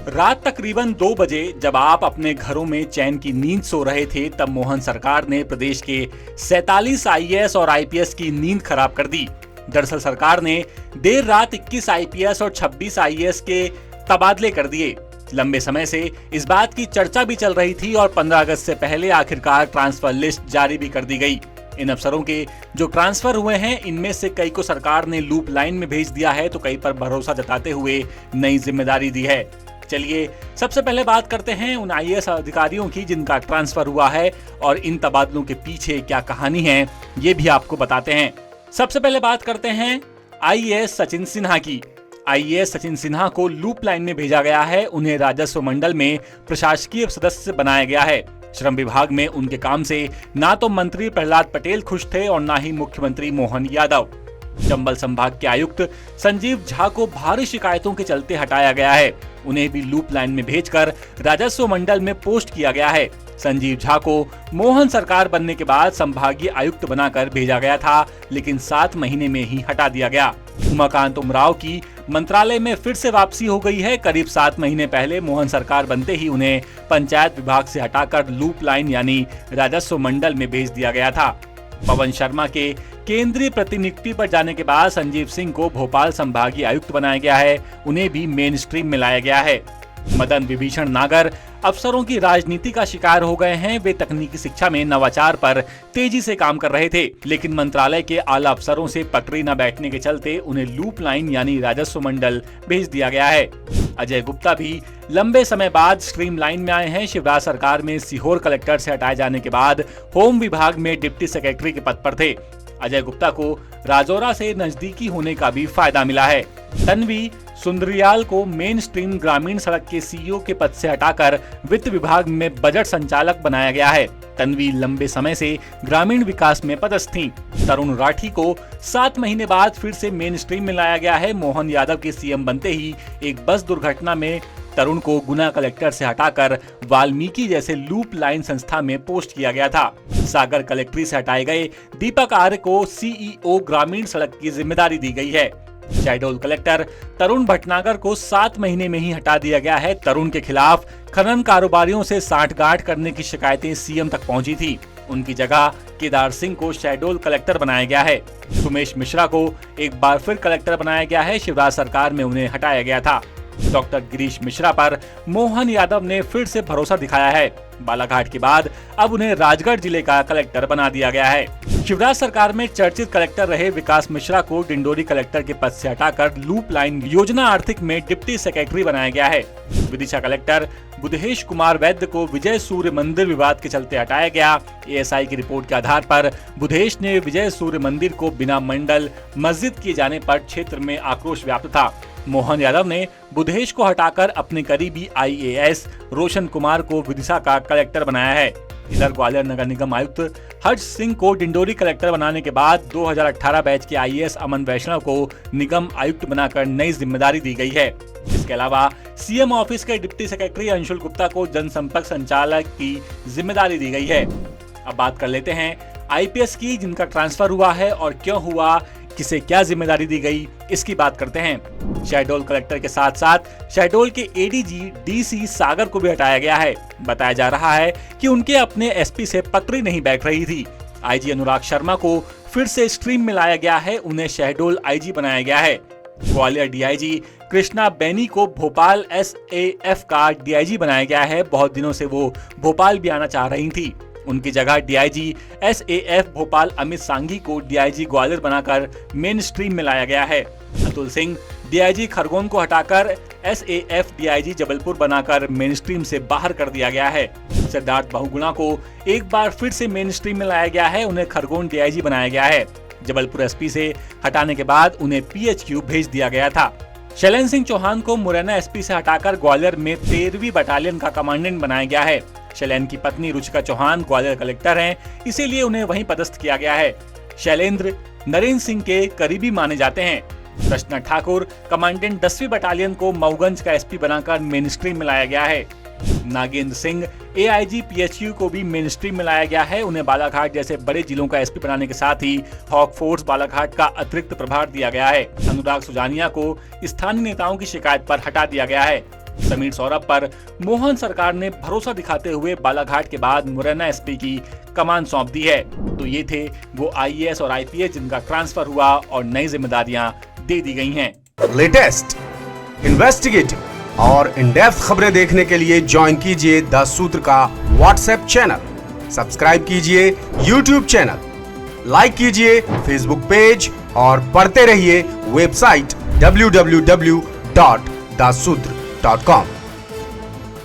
रात तकरीबन 2 बजे जब आप अपने घरों में चैन की नींद सो रहे थे, तब मोहन सरकार ने प्रदेश के 47 आईएएस और आईपीएस की नींद खराब कर दी। दरअसल सरकार ने देर रात 21 आईपीएस और 26 आईएएस के तबादले कर दिए। लंबे समय से इस बात की चर्चा भी चल रही थी और 15 अगस्त से पहले आखिरकार ट्रांसफर लिस्ट जारी भी कर दी गई। इन अफसरों के जो ट्रांसफर हुए हैं, इनमें से कई को सरकार ने लूप लाइन में भेज दिया है, तो कई पर भरोसा जताते हुए नई जिम्मेदारी दी है। चलिए सबसे पहले बात करते हैं उन आईएएस अधिकारियों की जिनका ट्रांसफर हुआ है और इन तबादलों के पीछे क्या कहानी है, ये भी आपको बताते हैं। सबसे पहले बात करते हैं आईएएस सचिन सिन्हा की। आईएएस सचिन सिन्हा को लूप लाइन में भेजा गया है। उन्हें राजस्व मंडल में प्रशासकीय सदस्य बनाया गया है। श्रम विभाग में उनके काम से ना तो मंत्री प्रहलाद पटेल खुश थे और ना ही मुख्यमंत्री मोहन यादव। चंबल संभाग के आयुक्त संजीव झा को भारी शिकायतों के चलते हटाया गया है। उन्हें भी लूप लाइन में भेजकर राजस्व मंडल में पोस्ट किया गया है। संजीव झा को मोहन सरकार बनने के बाद संभागीय आयुक्त बनाकर भेजा गया था, लेकिन 7 महीने में ही हटा दिया गया। उमाकांत उमराव की मंत्रालय में फिर से वापसी हो गई है। करीब 7 महीने पहले मोहन सरकार बनते ही उन्हें पंचायत विभाग से हटाकर लूप लाइन यानी राजस्व मंडल में भेज दिया गया था। पवन शर्मा के केंद्रीय प्रतिनियुक्ति पर जाने के बाद संजीव सिंह को भोपाल संभागीय आयुक्त बनाया गया है। उन्हें भी मेन स्ट्रीम में लाया गया है। मदन विभीषण नागर अफसरों की राजनीति का शिकार हो गए हैं। वे तकनीकी शिक्षा में नवाचार पर तेजी से काम कर रहे थे, लेकिन मंत्रालय के आला अफसरों से पटरी न बैठने के चलते उन्हें लूप लाइन यानी राजस्व मंडल भेज दिया गया है। अजय गुप्ता भी लंबे समय बाद स्ट्रीम लाइन में आए हैं। शिवराज सरकार में सीहोर कलेक्टर से हटाए जाने के बाद होम विभाग में डिप्टी सेक्रेटरी के पद पर थे। अजय गुप्ता को राजौरा से नजदीकी होने का भी फायदा मिला है। तन्वी सुंदरियाल को मेन स्ट्रीम ग्रामीण सड़क के सीईओ के पद से हटाकर वित्त विभाग में बजट संचालक बनाया गया है। तन्वी लंबे समय से ग्रामीण विकास में पदस्थ थीं। तरुण राठी को 7 महीने बाद फिर से मेन स्ट्रीम में लाया गया है। मोहन यादव के सीएम बनते ही एक बस दुर्घटना में तरुण को गुना कलेक्टर से हटाकर वाल्मीकि जैसे लूप लाइन संस्था में पोस्ट किया गया था। सागर कलेक्ट्री से हटाए गए दीपक आर्य को सीईओ ग्रामीण सड़क की जिम्मेदारी दी गई है। शहडोल कलेक्टर तरुण भटनागर को 7 महीने में ही हटा दिया गया है। तरुण के खिलाफ खनन कारोबारियों से सांठगांठ करने की शिकायतें सीएम तक पहुंची थी। उनकी जगह केदार सिंह को शहडोल कलेक्टर बनाया गया है। सुमेश मिश्रा को एक बार फिर कलेक्टर बनाया गया है। शिवराज सरकार में उन्हें हटाया गया था। डॉक्टर गिरीश मिश्रा पर मोहन यादव ने फिर से भरोसा दिखाया है। बालाघाट के बाद अब उन्हें राजगढ़ जिले का कलेक्टर बना दिया गया है। शिवराज सरकार में चर्चित कलेक्टर रहे विकास मिश्रा को डिंडोरी कलेक्टर के पद से हटाकर लूप लाइन योजना आर्थिक में डिप्टी सेक्रेटरी बनाया गया है। विदिशा कलेक्टर बुधेश कुमार वैद्य को विजय सूर्य मंदिर विवाद के चलते हटाया गया। एएसआई की रिपोर्ट के आधार पर बुधेश ने विजय सूर्य मंदिर को बिना मंडल मस्जिद किए जाने पर क्षेत्र में आक्रोश व्याप्त था। मोहन यादव ने बुधेश को हटाकर अपने करीबी आईएएस रोशन कुमार को विदिशा का कलेक्टर बनाया है। इधर ग्वालियर नगर निगम आयुक्त हर्ष सिंह को डिंडोरी कलेक्टर बनाने के बाद 2018 बैच के आईएएस अमन वैष्णव को निगम आयुक्त बनाकर नई जिम्मेदारी दी गई है। इसके अलावा सीएम ऑफिस के डिप्टी सेक्रेटरी अंशुल गुप्ता को जनसंपर्क संचालक की जिम्मेदारी दी गई है। अब बात कर लेते हैं आईपीएस की जिनका ट्रांसफर हुआ है और क्यों हुआ, किसे क्या जिम्मेदारी दी गई, इसकी बात करते हैं। शहडोल कलेक्टर के साथ साथ शहडोल के एडीजी डीसी सागर को भी हटाया गया है। बताया जा रहा है कि उनके अपने एसपी से पटरी नहीं बैठ रही थी। आईजी अनुराग शर्मा को फिर से स्ट्रीम में लाया गया है। उन्हें शहडोल आईजी बनाया गया है। ग्वालियर डीआईजी कृष्णा बैनी को भोपाल एसएएफ का डीआईजी बनाया गया है। बहुत दिनों से वो भोपाल भी आना चाह रही थी। उनकी जगह डीआईजी एसएएफ भोपाल अमित सांघी को डीआईजी ग्वालियर बनाकर मेन स्ट्रीम में लाया गया है। अतुल सिंह डीआईजी खरगोन को हटाकर एसएएफ डीआईजी जबलपुर बनाकर मेन स्ट्रीम से बाहर कर दिया गया है। सिद्धार्थ बहुगुणा को एक बार फिर से मेन स्ट्रीम में लाया गया है। उन्हें खरगोन डीआईजी बनाया गया है। जबलपुर एसपी से हटाने के बाद उन्हें पीएचक्यू भेज दिया गया था। शैलेंद्र सिंह चौहान को मुरैना एसपी से हटाकर ग्वालियर में 13वीं बटालियन का कमांडेंट बनाया गया है। शैलेंद्र की पत्नी रुचिका चौहान ग्वालियर कलेक्टर हैं, इसीलिए उन्हें वहीं पदस्थ किया गया है। शैलेंद्र नरेंद्र सिंह के करीबी माने जाते हैं। कृष्णा ठाकुर कमांडेंट 10वीं बटालियन को मऊगंज का एसपी बनाकर मेन स्ट्रीम में लाया गया है। नागेंद्र सिंह एआईजी पीएचयू को भी मेन स्ट्रीम में लाया गया है। उन्हें बालाघाट जैसे बड़े जिलों का एसपी बनाने के साथ ही हॉक फोर्स बालाघाट का अतिरिक्त प्रभार दिया गया है। अनुराग सुजानिया को स्थानीय नेताओं की शिकायत पर हटा दिया गया है। समीर सौरभ पर मोहन सरकार ने भरोसा दिखाते हुए बालाघाट के बाद मुरैना एसपी की कमान सौंप दी है। तो ये थे वो आईएएस और आईपीएस जिनका ट्रांसफर हुआ और नई जिम्मेदारियां दे दी गई हैं। लेटेस्ट, इन्वेस्टिगेटिव और इन डेप्थ खबरें देखने के लिए ज्वाइन कीजिए द सूत्र का व्हाट्सएप चैनल, सब्सक्राइब कीजिए यूट्यूब चैनल, लाइक कीजिए फेसबुक पेज और पढ़ते रहिए वेबसाइट www.dasudr.com।